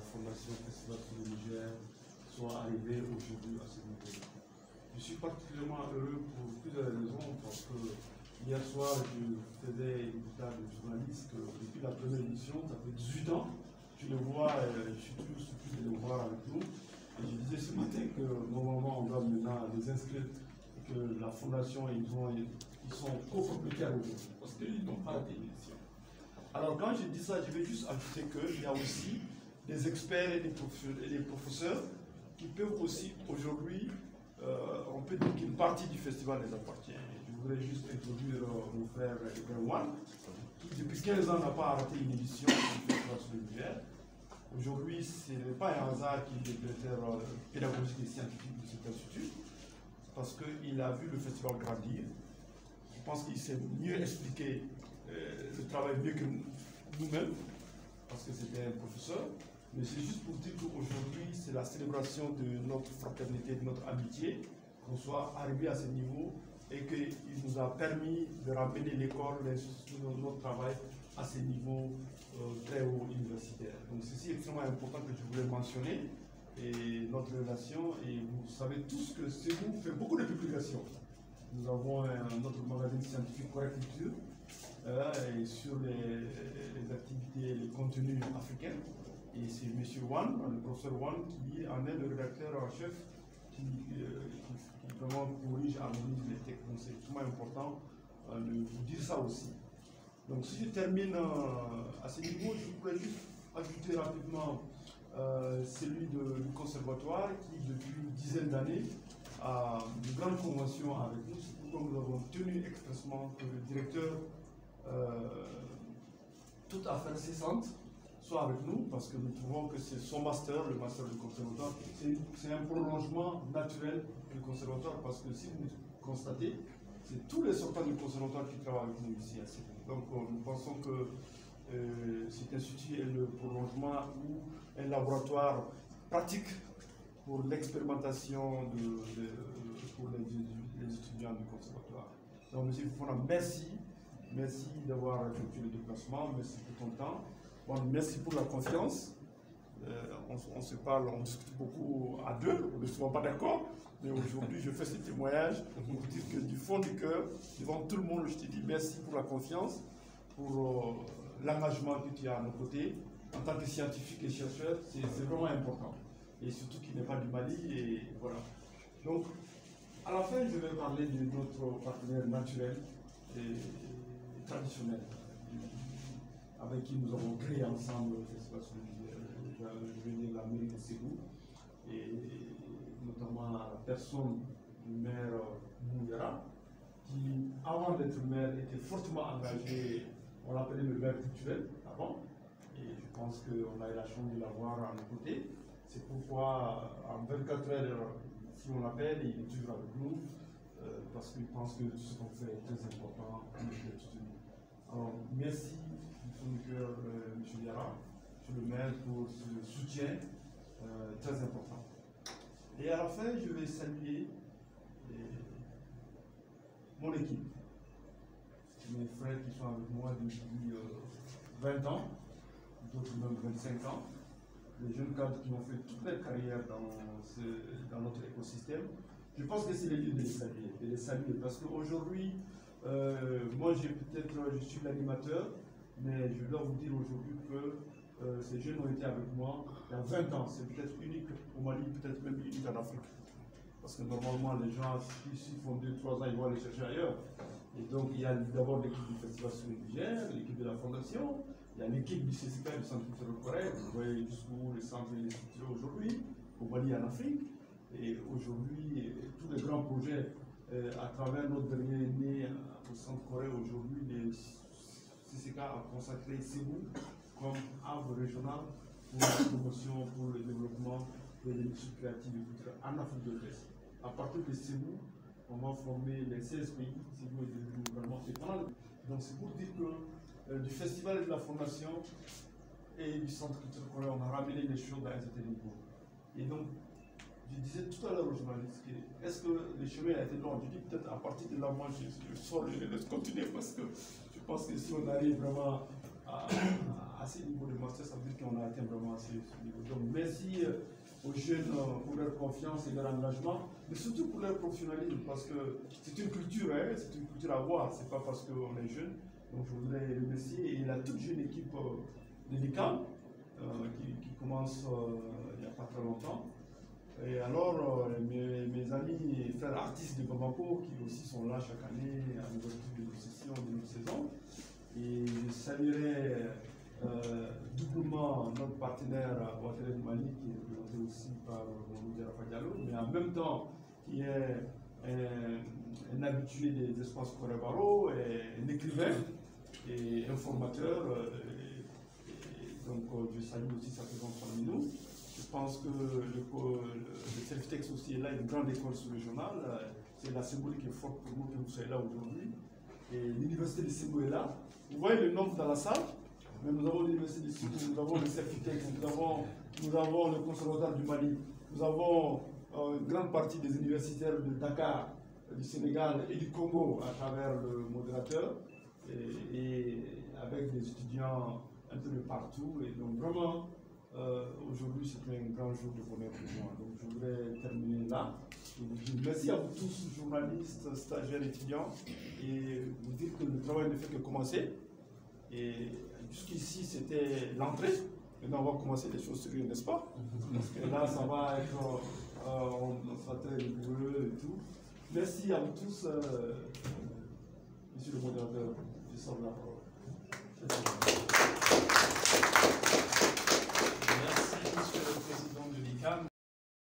Fondation Festival pour le Niger soit arrivé aujourd'hui à ce niveau-là. Je suis particulièrement heureux pour plusieurs raisons, parce que hier soir, je faisais une table de journaliste depuis la première édition, ça fait 18 ans. Je le vois, je suis toujours surpris de le voir avec nous. Et je disais ce matin que normalement, on doit maintenant les inscrire, et que la Fondation, ils sont co-propriétaires aujourd'hui, parce qu'ils n'ont pas raté une édition. Alors, quand je dis ça, je vais juste ajouter qu'il y a aussi des experts et des professeurs qui peuvent aussi aujourd'hui, on peut dire qu'une partie du festival les appartient. Je voudrais juste introduire mon frère Ibrahim, qui depuis 15 ans n'a pas raté une édition du festival sur le Niger. Aujourd'hui, ce n'est pas un hasard qu'il est directeur pédagogique et scientifique de cet institut, parce qu'il a vu le festival grandir. Je pense qu'il sait mieux expliquer le travail mieux que nous-mêmes, parce que c'était un professeur. Mais c'est juste pour dire qu'aujourd'hui, c'est la célébration de notre fraternité, de notre amitié, qu'on soit arrivé à ce niveau et qu'il nous a permis de ramener l'école, notre travail à ce niveau très haut universitaire. Donc ceci est extrêmement important que je voulais mentionner, et notre relation, et vous savez tous que CEBU fait beaucoup de publications. Nous avons notre magazine scientifique Correctitude et sur les activités, les contenus africains. Et c'est M. Wan, le professeur Wan, qui en est le rédacteur en chef, qui vraiment corrige, harmonise les textes. Donc c'est extrêmement important de vous dire ça aussi. Donc si je termine à ce niveau, je pourrais juste ajouter rapidement celui du conservatoire, qui depuis une dizaine d'années a de grandes conventions avec nous. C'est pourquoi nous avons tenu expressement que le directeur, toute affaire cessante, soit avec nous, parce que nous trouvons que c'est son master, le master du conservatoire, c'est un prolongement naturel du conservatoire, parce que si vous constatez, c'est tous les sortants du conservatoire qui travaillent avec nous ici à Séville. Donc nous pensons que cet institut est le prolongement ou un laboratoire pratique pour l'expérimentation pour les étudiants du conservatoire. Donc M. Fofana, merci d'avoir effectué le déplacement, merci pour ton temps. Bon, merci pour la confiance. On se parle, on discute beaucoup à deux, on ne se voit pas d'accord, mais aujourd'hui je fais ce témoignage pour vous dire que du fond du cœur, devant tout le monde, je te dis merci pour la confiance, pour l'engagement que tu as à nos côtés. En tant que scientifique et chercheur, c'est vraiment important. Et surtout qu'il n'est pas du Mali, et voilà. Donc, à la fin, je vais parler de notre partenaire naturel et traditionnel, avec qui nous avons créé ensemble le festival sur le Niger. Je vais dire la mairie de Ségou, et notamment la personne du maire Mouyara, qui, avant d'être maire, était fortement engagé, on l'appelait le maire culturel avant, et je pense qu'on a eu la chance de l'avoir à nos côtés. C'est pourquoi, en 24 heures, si on l'appelle, il est toujours avec nous, parce qu'il pense que ce qu'on fait est très important pour notre soutenir. Alors, merci du fond du cœur, M. Yara, M. le maire, pour ce soutien très important. Et à la fin, je vais saluer mon équipe, mes frères qui sont avec moi depuis 20 ans, d'autres même 25 ans, les jeunes cadres qui ont fait toute leur carrière dans notre écosystème. Je pense que c'est les lieux de les saluer, parce qu'aujourd'hui, moi je suis l'animateur, mais je dois vous dire aujourd'hui que ces jeunes ont été avec moi il y a 20 ans. C'est peut-être unique au Mali, peut-être même unique en Afrique. Parce que normalement, les gens, s'ils font 2-3 ans, ils vont aller chercher ailleurs. Et donc, il y a d'abord l'équipe du Festival sur le Niger, l'équipe de la Fondation, il y a l'équipe du CCK, du Centre culturel coréen. Vous voyez jusqu'où les centres et les structures aujourd'hui, au Mali, en Afrique. Et aujourd'hui, tous les grands projets, à travers notre dernier né au Centre coréen, aujourd'hui, le CCK a consacré Ségou comme arbre régional pour la promotion, pour le développement de l'industrie créative et culturelle en Afrique de l'Ouest. À partir de Ségou, on va former les 16 pays, Ségou est devenu vraiment étrange. Donc c'est pour dire que du festival et de la formation et du centre culturel coréen, on a ramené les choses à un certain niveau. Et donc, je disais tout à l'heure aux journalistes que est-ce que le chemin a été long? Je dis peut-être à partir de là, moi je sors, je laisse continuer, parce que je pense que si on arrive vraiment à assez niveau de master, ça veut dire qu'on a atteint vraiment ce niveau. Donc merci aux jeunes pour leur confiance et leur engagement, mais surtout pour leur professionnalisme, parce que c'est une culture, hein, c'est une culture à voir, c'est pas parce qu'on est jeune. Donc je voudrais les remercier et la toute jeune équipe de l'ICAM qui commence il n'y a pas très longtemps. Et alors, mes amis et frères artistes de Bamako qui aussi sont là chaque année à l'ouverture de nos sessions, de nos saisons. Et je saluerai doublement notre partenaire Ouattara du Mali, qui est représenté aussi par Mouloud Rafa Diallo, mais en même temps qui est un habitué des espaces Corée-Baro, un écrivain et un formateur. Donc je salue aussi sa présence parmi nous. Je pense que le Selftex aussi est là, une grande école sous-régionale. C'est la symbolique est forte pour nous que vous soyez là aujourd'hui. Et l'université de Sebo est là. Vous voyez le nombre dans la salle, mais nous avons l'université de Sebo, nous avons le Selftex, nous avons le conservatoire du Mali, nous avons une grande partie des universitaires de Dakar, du Sénégal et du Congo à travers le modérateur, et avec des étudiants un peu de partout. Et donc vraiment, aujourd'hui, c'est un grand jour de bonheur pour moi. Donc, je voudrais terminer là. Je vous dis merci à vous tous, journalistes, stagiaires, étudiants, et vous dire que le travail ne fait que commencer. Et jusqu'ici, c'était l'entrée. Maintenant, on va commencer les choses sérieuses, n'est-ce pas? Parce que là, ça va être, on sera très rigoureux et tout. Merci à vous tous, monsieur le modérateur. Je sors la parole.